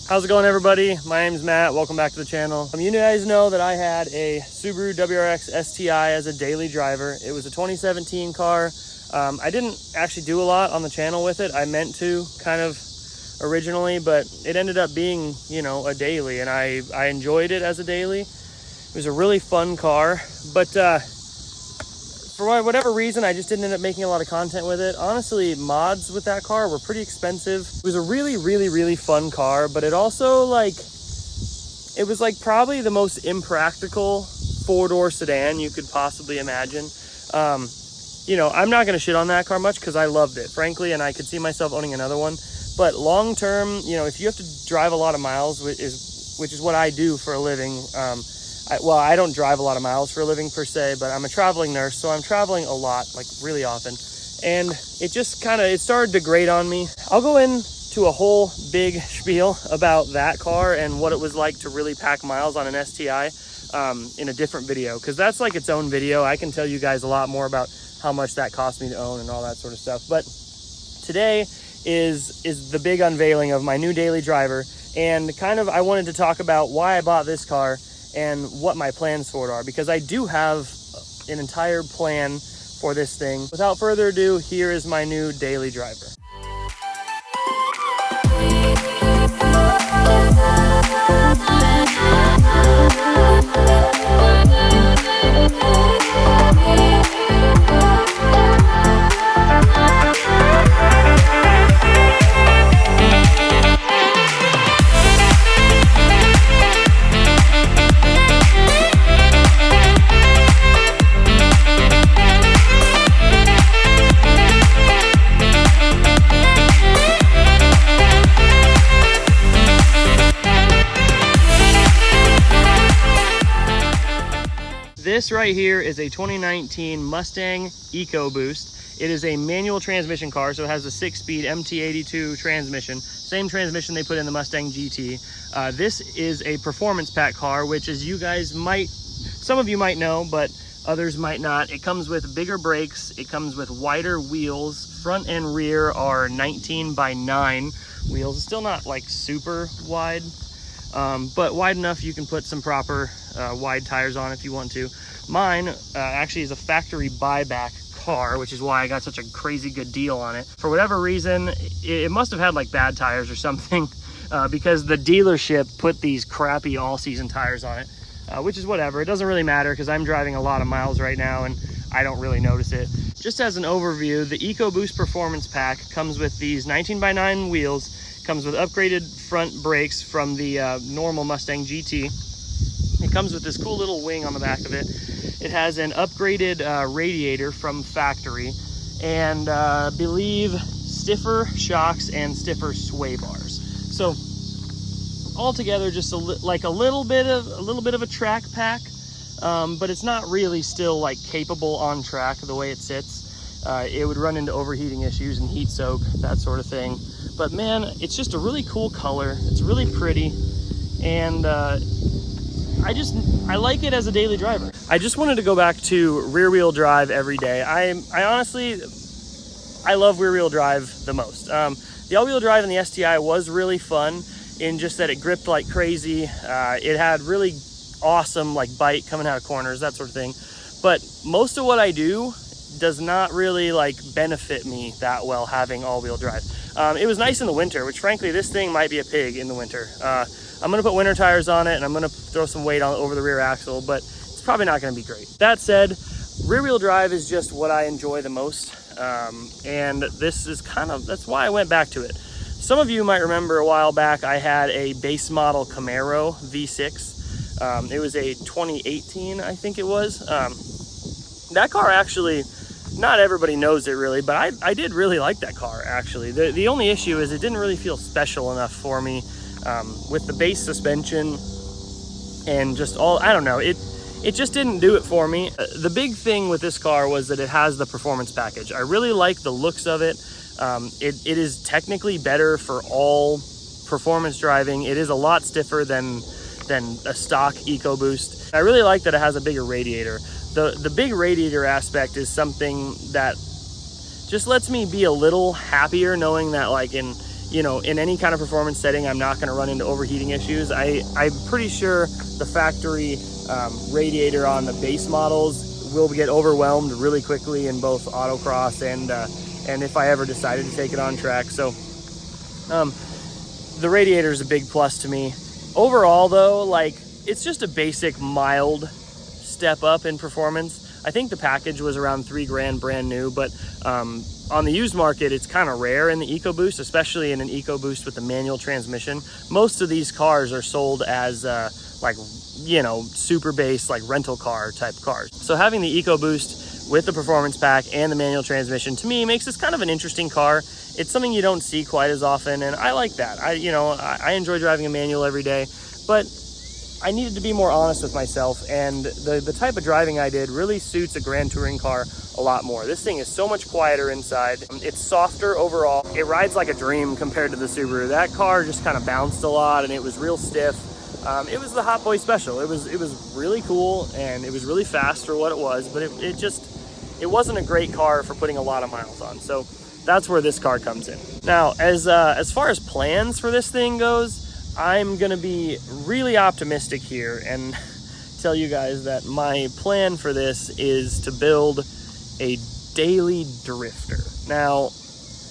How's it going, everybody? My name's Matt. Welcome back to the channel. You guys know that I had a Subaru WRX STI as a daily driver. It was a 2017 car. I didn't actually do a lot on the channel with it. I meant to kind of originally, but it ended up being, you know, a daily, and I enjoyed it as a daily. It was a really fun car, but for whatever reason, I just didn't end up making a lot of content with it. Honestly, mods with that car were pretty expensive. It was a really fun car, but it also, it was probably the most impractical four-door sedan you could possibly imagine. You know, I'm not gonna shit on that car much because I loved it, frankly, and I could see myself owning another one. But long term, you know, if you have to drive a lot of miles, which is what I do for a living, I don't drive a lot of miles for a living per se, but I'm a traveling nurse, so I'm traveling a lot, like really often. And it just it started to grate on me. I'll go into a whole big spiel about that car and what it was like to really pack miles on an STI in a different video, because that's like its own video. I can tell you guys a lot more about how much that cost me to own and all that sort of stuff. But today is the big unveiling of my new daily driver, and I wanted to talk about why I bought this car and what my plans for it are, because I do have an entire plan for this thing. Without further ado, here is my new daily driver. This right here is a 2019 Mustang EcoBoost. It is a manual transmission car, so it has a 6-speed MT82 transmission. Same transmission they put in the Mustang GT. This is a performance pack car, which, as you guys some of you might know, but others might not. It comes with bigger brakes. It comes with wider wheels. Front and rear are 19 by 9 wheels. It's still not like super wide, but wide enough you can put some proper wide tires on if you want to. Mine actually is a factory buyback car, which is why I got such a crazy good deal on it. For whatever reason, it must have had like bad tires or something, because the dealership put these crappy all-season tires on it, which is whatever. It doesn't really matter because I'm driving a lot of miles right now and I don't really notice it. Just as an overview, the EcoBoost Performance Pack comes with these 19 by 9 wheels, comes with upgraded front brakes from the normal Mustang GT. It comes with this cool little wing on the back of it. It has an upgraded radiator from factory, and I believe stiffer shocks and stiffer sway bars. So altogether, just like a little bit of a track pack, but it's not really still like capable on track the way it sits. It would run into overheating issues and heat soak, that sort of thing. But man, it's just a really cool color. It's really pretty, and I like it as a daily driver. I just wanted to go back to rear wheel drive every day. I honestly love rear wheel drive the most. The all wheel drive in the STI was really fun in just that it gripped like crazy. It had really awesome like bite coming out of corners, that sort of thing. But most of what I do does not really like benefit me that well having all wheel drive. It was nice in the winter, which frankly, this thing might be a pig in the winter. I'm gonna put winter tires on it and I'm gonna throw some weight over the rear axle, but it's probably not gonna be great. That said, rear wheel drive is just what I enjoy the most. And this is that's why I went back to it. Some of you might remember a while back, I had a base model Camaro V6. It was a 2018, I think it was. That car actually, not everybody knows it really, but I did really like that car actually. The only issue is it didn't really feel special enough for me. With the base suspension and just I don't know, it just didn't do it for me. The big thing with this car was that it has the performance package. I really like the looks of it. It is technically better for all performance driving. It is a lot stiffer than a stock EcoBoost. I really like that it has a bigger radiator. The big radiator aspect is something that just lets me be a little happier knowing that like in you know, in any kind of performance setting, I'm not going to run into overheating issues. I'm pretty sure the factory radiator on the base models will get overwhelmed really quickly in both autocross and if I ever decided to take it on track. So the radiator is a big plus to me. Overall though, like, it's just a basic mild step up in performance. I think the package was around $3,000 brand new, but on the used market, it's kind of rare in the EcoBoost, especially in an EcoBoost with a manual transmission. Most of these cars are sold as like, you know, super base, like rental car type cars. So having the EcoBoost with the performance pack and the manual transmission, to me, makes this kind of an interesting car. It's something you don't see quite as often, and I like that. I enjoy driving a manual every day, but I needed to be more honest with myself, and the type of driving I did really suits a Grand Touring car a lot more. This thing is so much quieter inside. It's softer overall. It rides like a dream compared to the Subaru. That car just kind of bounced a lot, and it was real stiff. It was the Hot Boy Special. It was really cool, and it was really fast for what it was, but it wasn't a great car for putting a lot of miles on. So that's where this car comes in. Now, as far as plans for this thing goes, I'm gonna be really optimistic here and tell you guys that my plan for this is to build a daily drifter. Now,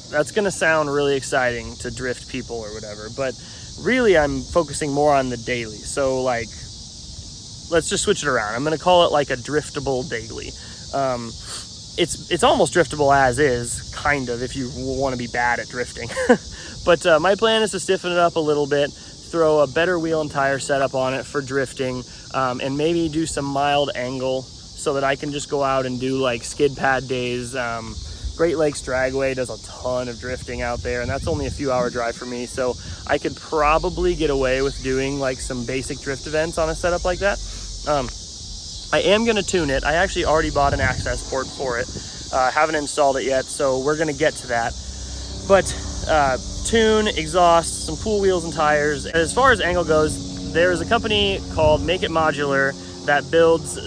that's gonna sound really exciting to drift people or whatever, but really I'm focusing more on the daily. So like, let's just switch it around. I'm gonna call it like a driftable daily. It's almost driftable as is, kind of, if you want to be bad at drifting. But my plan is to stiffen it up a little bit, throw a better wheel and tire setup on it for drifting, and maybe do some mild angle so that I can just go out and do like skid pad days. Great Lakes Dragway does a ton of drifting out there, and that's only a few hour drive for me, so I could probably get away with doing like some basic drift events on a setup like that. I am going to tune it. I actually already bought an access port for it. Haven't installed it yet, so we're going to get to that. But tune, exhaust, some cool wheels and tires. As far as angle goes, there is a company called Make It Modular that builds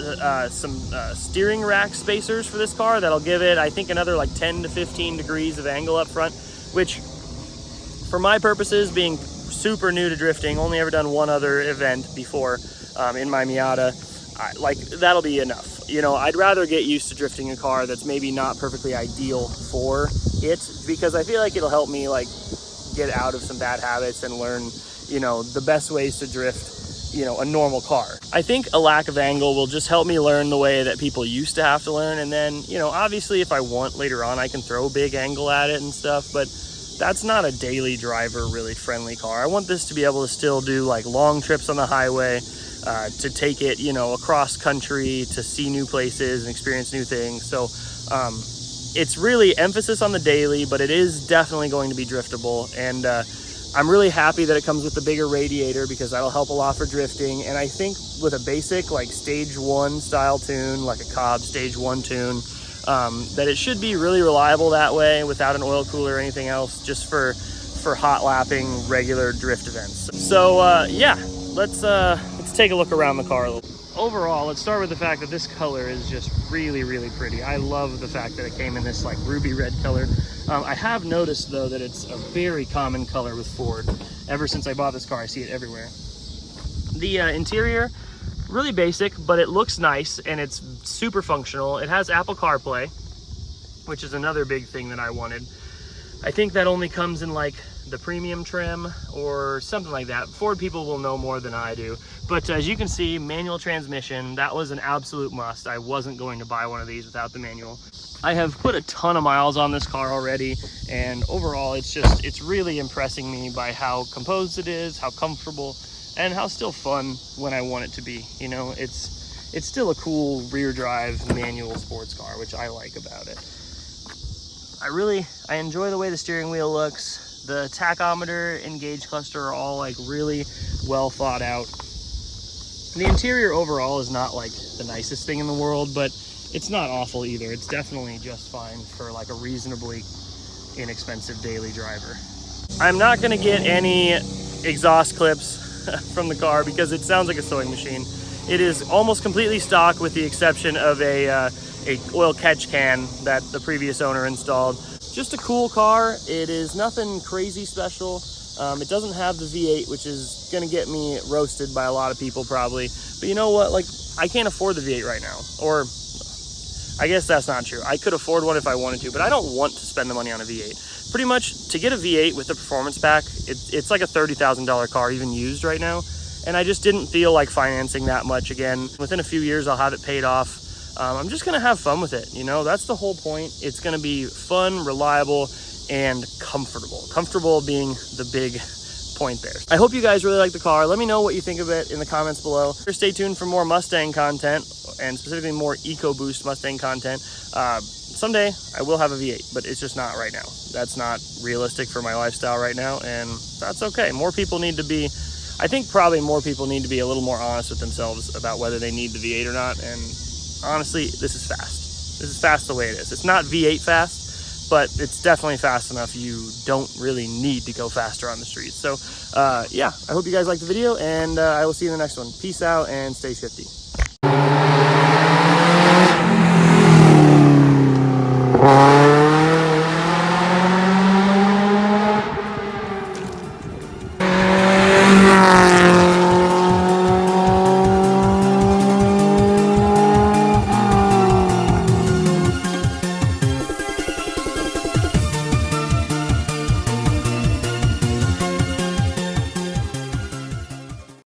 some steering rack spacers for this car that'll give it, I think, another like 10 to 15 degrees of angle up front, which for my purposes, being super new to drifting, only ever done one other event before in my Miata, like that'll be enough. You know, I'd rather get used to drifting a car that's maybe not perfectly ideal for it, because I feel like it'll help me like get out of some bad habits and learn, you know, the best ways to drift, you know, a normal car. I think a lack of angle will just help me learn the way that people used to have to learn. And then, you know, obviously if I want later on, I can throw big angle at it and stuff, but that's not a daily driver really friendly car. I want this to be able to still do like long trips on the highway, to take it, you know, across country, to see new places and experience new things. So it's really emphasis on the daily, but it is definitely going to be driftable. And I'm really happy that it comes with the bigger radiator, because that'll help a lot for drifting. And I think with a basic like stage 1 style tune, like a Cobb stage 1 tune, that it should be really reliable that way without an oil cooler or anything else, just for hot lapping regular drift events. So yeah, let's take a look around the car a little. Overall, let's start with the fact that this color is just really, really pretty. I love the fact that it came in this like ruby red color. I have noticed though that it's a very common color with Ford. Ever since I bought this car, I see it everywhere. The interior, really basic, but it looks nice and it's super functional. It has Apple CarPlay, which is another big thing that I wanted. I think that only comes in like the premium trim or something like that. Ford people will know more than I do. But as you can see, manual transmission, that was an absolute must. I wasn't going to buy one of these without the manual. I have put a ton of miles on this car already, and overall it's really impressing me by how composed it is, how comfortable, and how still fun when I want it to be. You know, it's still a cool rear drive manual sports car, which I like about it. I enjoy the way the steering wheel looks. The tachometer and gauge cluster are all like really well thought out. The interior overall is not like the nicest thing in the world, but it's not awful either. It's definitely just fine for like a reasonably inexpensive daily driver. I'm not gonna get any exhaust clips from the car because it sounds like a sewing machine. It is almost completely stock with the exception of a oil catch can that the previous owner installed. just a cool car. It is nothing crazy special. It doesn't have the V8, which is gonna get me roasted by a lot of people probably. But you know what, like, I can't afford the V8 right now. Or I guess that's not true. I could afford one if I wanted to, but I don't want to spend the money on a V8. Pretty much to get a V8 with the performance pack, it's like a $30,000 car even used right now. And I just didn't feel like financing that much again. Within a few years, I'll have it paid off. I'm just gonna have fun with it, you know? That's the whole point. It's gonna be fun, reliable, and comfortable. Comfortable being the big point there. I hope you guys really like the car. Let me know what you think of it in the comments below. Stay tuned for more Mustang content, and specifically more EcoBoost Mustang content. Someday I will have a V8, but it's just not right now. That's not realistic for my lifestyle right now, and that's okay. More people need to be, I think probably more people need to be a little more honest with themselves about whether they need the V8 or not. And honestly, this is fast. This is fast the way it is. It's not V8 fast, but it's definitely fast enough you don't really need to go faster on the streets. So yeah, I hope you guys liked the video, and I will see you in the next one. Peace out and stay shifty.